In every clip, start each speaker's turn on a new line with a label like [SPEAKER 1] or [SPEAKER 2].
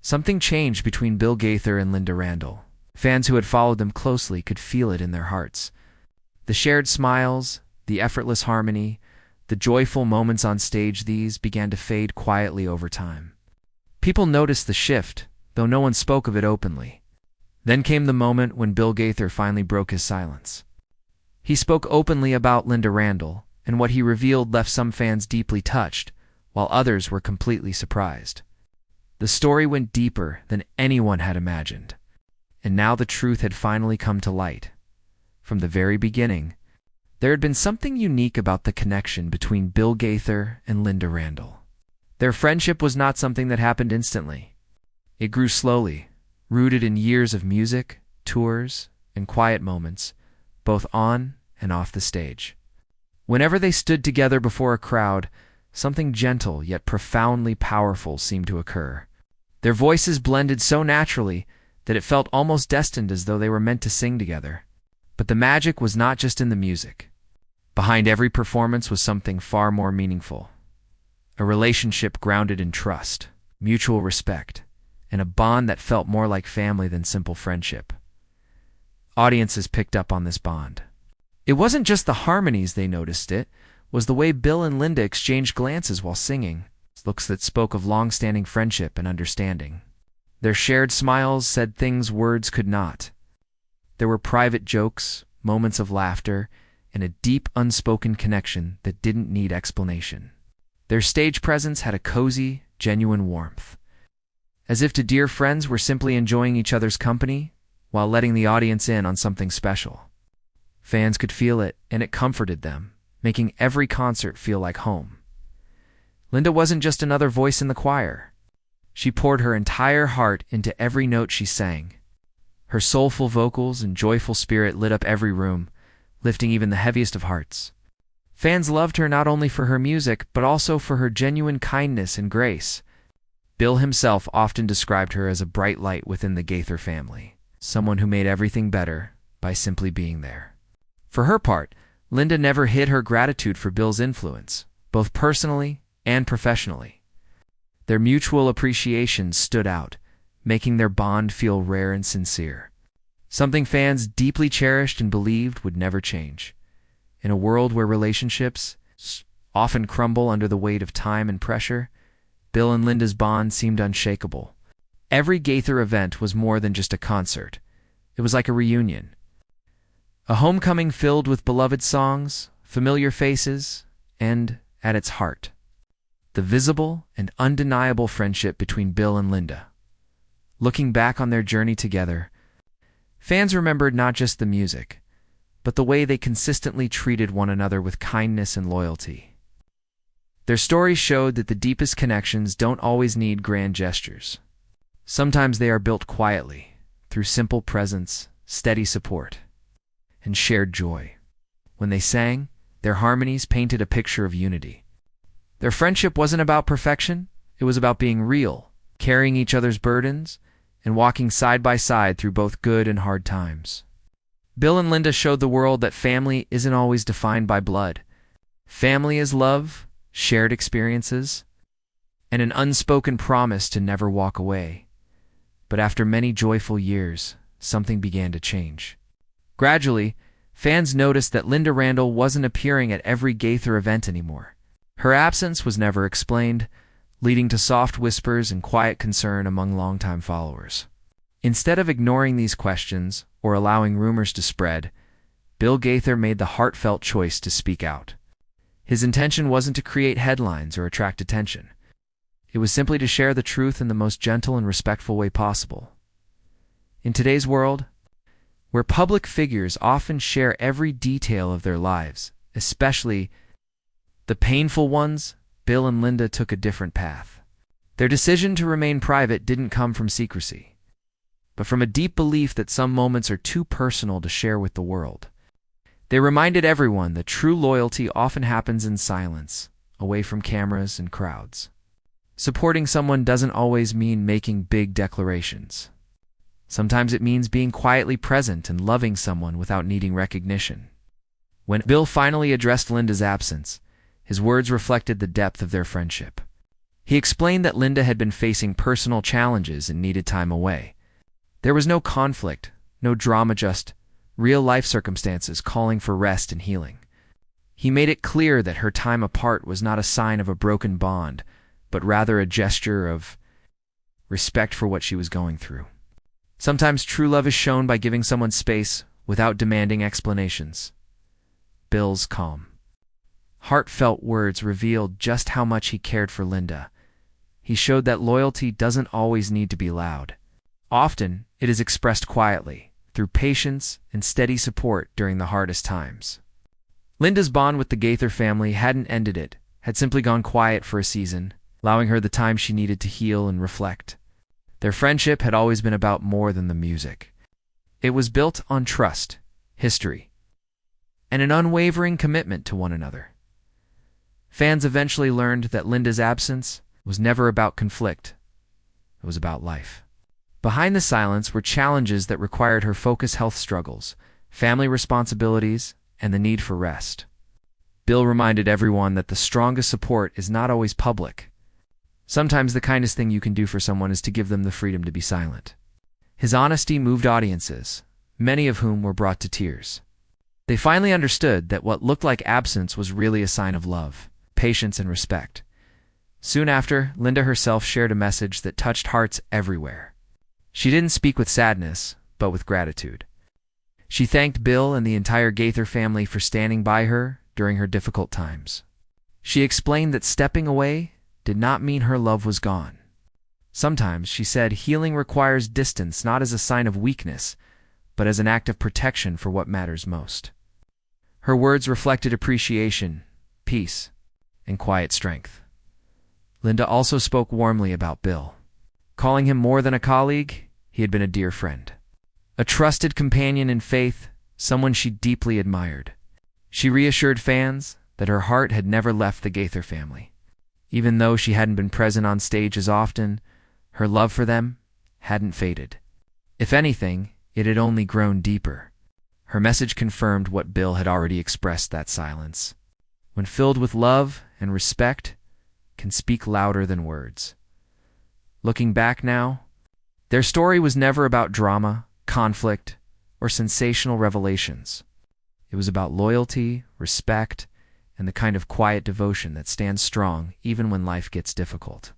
[SPEAKER 1] Something changed between Bill Gaither and Lynda Randle. Fans who had followed them closely could feel it in their hearts. The shared smiles, the effortless harmony, the joyful moments on stage, these began to fade quietly over time. People noticed the shift, though no one spoke of it openly. Then came the moment when Bill Gaither finally broke his silence. He spoke openly about Lynda Randle, and what he revealed left some fans deeply touched, while others were completely surprised. The story went deeper than anyone had imagined, and now the truth had finally come to light. From the very beginning, there had been something unique about the connection between Bill Gaither and Lynda Randle. Their friendship was not something that happened instantly. It grew slowly, rooted in years of music, tours, and quiet moments, both on and off the stage. Whenever they stood together before a crowd, something gentle yet profoundly powerful seemed to occur. Their voices blended so naturally that it felt almost destined, as though they were meant to sing together. But the magic was not just in the music. Behind every performance was something far more meaningful. A relationship grounded in trust, mutual respect, and a bond that felt more like family than simple friendship. Audiences picked up on this bond. It wasn't just the harmonies they noticed, it was the way Bill and Lynda exchanged glances while singing, looks that spoke of long-standing friendship and understanding. Their shared smiles said things words could not. There were private jokes, moments of laughter, and a deep, unspoken connection that didn't need explanation. Their stage presence had a cozy, genuine warmth. As if two dear friends were simply enjoying each other's company while letting the audience in on something special. Fans could feel it, and it comforted them, making every concert feel like home. Lynda wasn't just another voice in the choir. She poured her entire heart into every note she sang. Her soulful vocals and joyful spirit lit up every room, lifting even the heaviest of hearts. Fans loved her not only for her music, but also for her genuine kindness and grace. Bill himself often described her as a bright light within the Gaither family, someone who made everything better by simply being there. For her part, Lynda never hid her gratitude for Bill's influence, both personally and professionally. Their mutual appreciation stood out, making their bond feel rare and sincere. Something fans deeply cherished and believed would never change. In a world where relationships often crumble under the weight of time and pressure, Bill and Lynda's bond seemed unshakable. Every Gaither event was more than just a concert. It was like a reunion. A homecoming filled with beloved songs, familiar faces, and, at its heart, the visible and undeniable friendship between Bill and Lynda. Looking back on their journey together, fans remembered not just the music, but the way they consistently treated one another with kindness and loyalty. Their stories showed that the deepest connections don't always need grand gestures. Sometimes they are built quietly, through simple presence, steady support, and shared joy. When they sang, their harmonies painted a picture of unity. Their friendship wasn't about perfection, it was about being real, carrying each other's burdens, and walking side by side through both good and hard times. Bill and Lynda showed the world that family isn't always defined by blood. Family is love, shared experiences, and an unspoken promise to never walk away. But after many joyful years, something began to change. Gradually, fans noticed that Lynda Randle wasn't appearing at every Gaither event anymore. Her absence was never explained, leading to soft whispers and quiet concern among longtime followers. Instead of ignoring these questions or allowing rumors to spread, Bill Gaither made the heartfelt choice to speak out. His intention wasn't to create headlines or attract attention. It was simply to share the truth in the most gentle and respectful way possible. In today's world, where public figures often share every detail of their lives, especially the painful ones, Bill and Lynda took a different path. Their decision to remain private didn't come from secrecy, but from a deep belief that some moments are too personal to share with the world. They reminded everyone that true loyalty often happens in silence, away from cameras and crowds. Supporting someone doesn't always mean making big declarations. Sometimes it means being quietly present and loving someone without needing recognition. When Bill finally addressed Lynda's absence, his words reflected the depth of their friendship. He explained that Lynda had been facing personal challenges and needed time away. There was no conflict, no drama, just real-life circumstances calling for rest and healing. He made it clear that her time apart was not a sign of a broken bond, but rather a gesture of respect for what she was going through. Sometimes true love is shown by giving someone space without demanding explanations. Bill's calm, heartfelt words revealed just how much he cared for Lynda. He showed that loyalty doesn't always need to be loud. Often, it is expressed quietly, through patience and steady support during the hardest times. Lynda's bond with the Gaither family hadn't ended, it had simply gone quiet for a season, allowing her the time she needed to heal and reflect. Their friendship had always been about more than the music. It was built on trust, history, and an unwavering commitment to one another. Fans eventually learned that Lynda's absence was never about conflict. It was about life. Behind the silence were challenges that required her focus: health struggles, family responsibilities, and the need for rest. Bill reminded everyone that the strongest support is not always public. Sometimes the kindest thing you can do for someone is to give them the freedom to be silent. His honesty moved audiences, many of whom were brought to tears. They finally understood that what looked like absence was really a sign of love, patience, and respect. Soon after, Lynda herself shared a message that touched hearts everywhere. She didn't speak with sadness, but with gratitude. She thanked Bill and the entire Gaither family for standing by her during her difficult times. She explained that stepping away did not mean her love was gone. Sometimes, she said, healing requires distance, not as a sign of weakness, but as an act of protection for what matters most. Her words reflected appreciation, peace, and quiet strength. Lynda also spoke warmly about Bill. Calling him more than a colleague, he had been a dear friend. A trusted companion in faith, someone she deeply admired. She reassured fans that her heart had never left the Gaither family. Even though she hadn't been present on stage as often, her love for them hadn't faded. If anything, it had only grown deeper. Her message confirmed what Bill had already expressed: that silence, when filled with love and respect, can speak louder than words. Looking back now, their story was never about drama, conflict, or sensational revelations. It was about loyalty, respect, and the kind of quiet devotion that stands strong even when life gets difficult.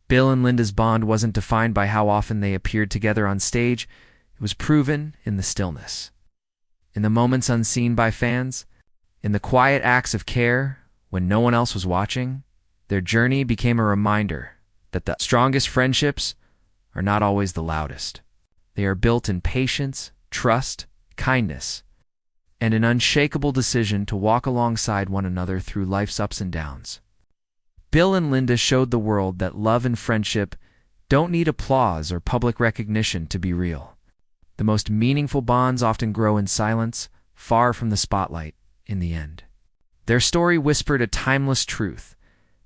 [SPEAKER 1] Bill and Lynda's bond wasn't defined by how often they appeared together on stage. It was proven in the stillness, in the moments unseen by fans, in the quiet acts of care when no one else was watching. Their journey became a reminder that the strongest friendships are not always the loudest. They are built in patience, trust, kindness, and an unshakable decision to walk alongside one another through life's ups and downs. Bill and Lynda showed the world that love and friendship don't need applause or public recognition to be real. The most meaningful bonds often grow in silence, far from the spotlight, in the end. Their story whispered a timeless truth.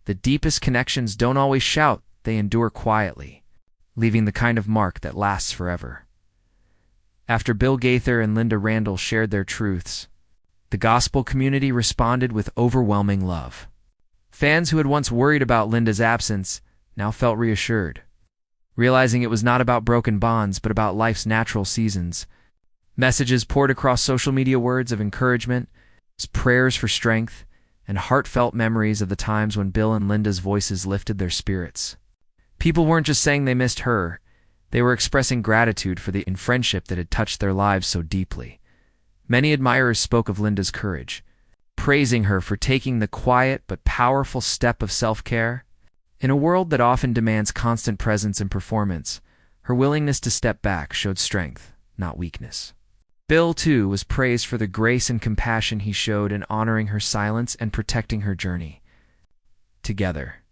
[SPEAKER 1] The deepest connections don't always shout, they endure quietly, leaving the kind of mark that lasts forever. After Bill Gaither and Lynda Randle shared their truths, the gospel community responded with overwhelming love. Fans who had once worried about Lynda's absence now felt reassured, realizing it was not about broken bonds but about life's natural seasons. Messages poured across social media, words of encouragement, prayers for strength, and heartfelt memories of the times when Bill and Lynda's voices lifted their spirits. People weren't just saying they missed her, they were expressing gratitude for the friendship that had touched their lives so deeply. Many admirers spoke of Lynda's courage, praising her for taking the quiet but powerful step of self-care. In a world that often demands constant presence and performance, her willingness to step back showed strength, not weakness. Bill, too, was praised for the grace and compassion he showed in honoring her silence and protecting her journey. Together,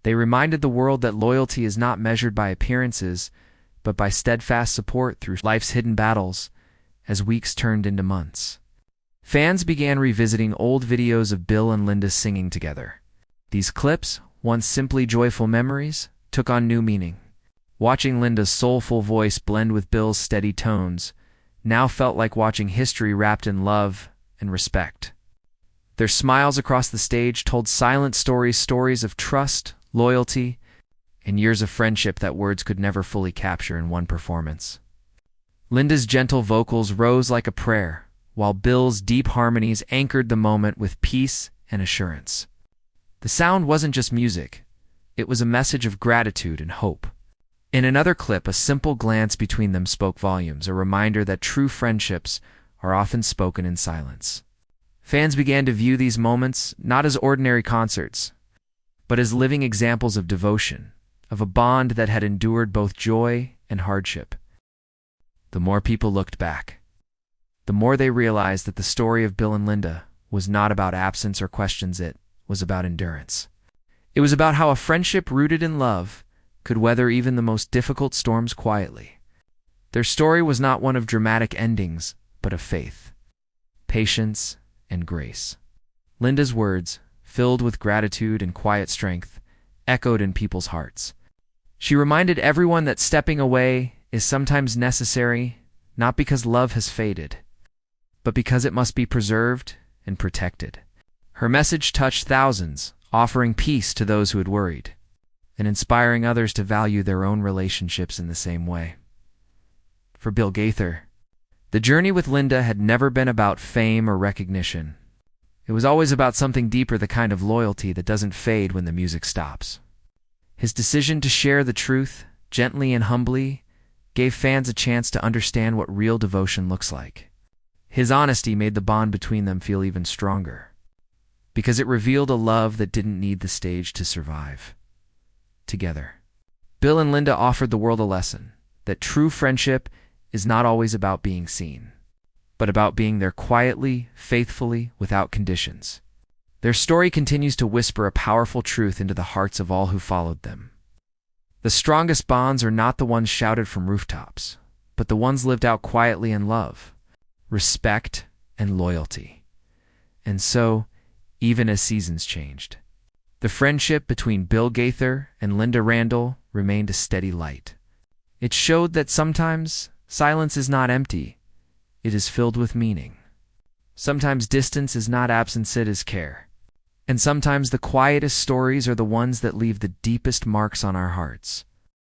[SPEAKER 1] they reminded the world that loyalty is not measured by appearances, but by steadfast support through life's hidden battles. As weeks turned into months, fans began revisiting old videos of Bill and Lynda singing together. These clips, once simply joyful memories, took on new meaning. Watching Lynda's soulful voice blend with Bill's steady tones now felt like watching history wrapped in love and respect. Their smiles across the stage told silent stories of trust, loyalty, and years of friendship that words could never fully capture in one performance. Lynda's gentle vocals rose like a prayer, while Bill's deep harmonies anchored the moment with peace and assurance. The sound wasn't just music, it was a message of gratitude and hope. In another clip, a simple glance between them spoke volumes, a reminder that true friendships are often spoken in silence. Fans began to view these moments not as ordinary concerts, but as living examples of devotion, of a bond that had endured both joy and hardship. The more people looked back, the more they realized that the story of Bill and Lynda was not about absence or questions, it was about endurance. It was about how a friendship rooted in love could weather even the most difficult storms quietly. Their story was not one of dramatic endings, but of faith, patience, and grace. Lynda's words, filled with gratitude and quiet strength, echoed in people's hearts. She reminded everyone that stepping away is sometimes necessary, not because love has faded, but because it must be preserved and protected. Her message touched thousands, offering peace to those who had worried, and inspiring others to value their own relationships in the same way. For Bill Gaither, the journey with Lynda had never been about fame or recognition. It was always about something deeper, the kind of loyalty that doesn't fade when the music stops. His decision to share the truth, gently and humbly, gave fans a chance to understand what real devotion looks like. His honesty made the bond between them feel even stronger, because it revealed a love that didn't need the stage to survive. Together, Bill and Lynda offered the world a lesson that true friendship is not always about being seen, but about being there quietly, faithfully, without conditions. Their story continues to whisper a powerful truth into the hearts of all who followed them. The strongest bonds are not the ones shouted from rooftops, but the ones lived out quietly in love, respect, and loyalty. And so, even as seasons changed, the friendship between Bill Gaither and Lynda Randle remained a steady light. It showed that sometimes silence is not empty, it is filled with meaning. Sometimes distance is not absence, it is care. And sometimes the quietest stories are the ones that leave the deepest marks on our hearts.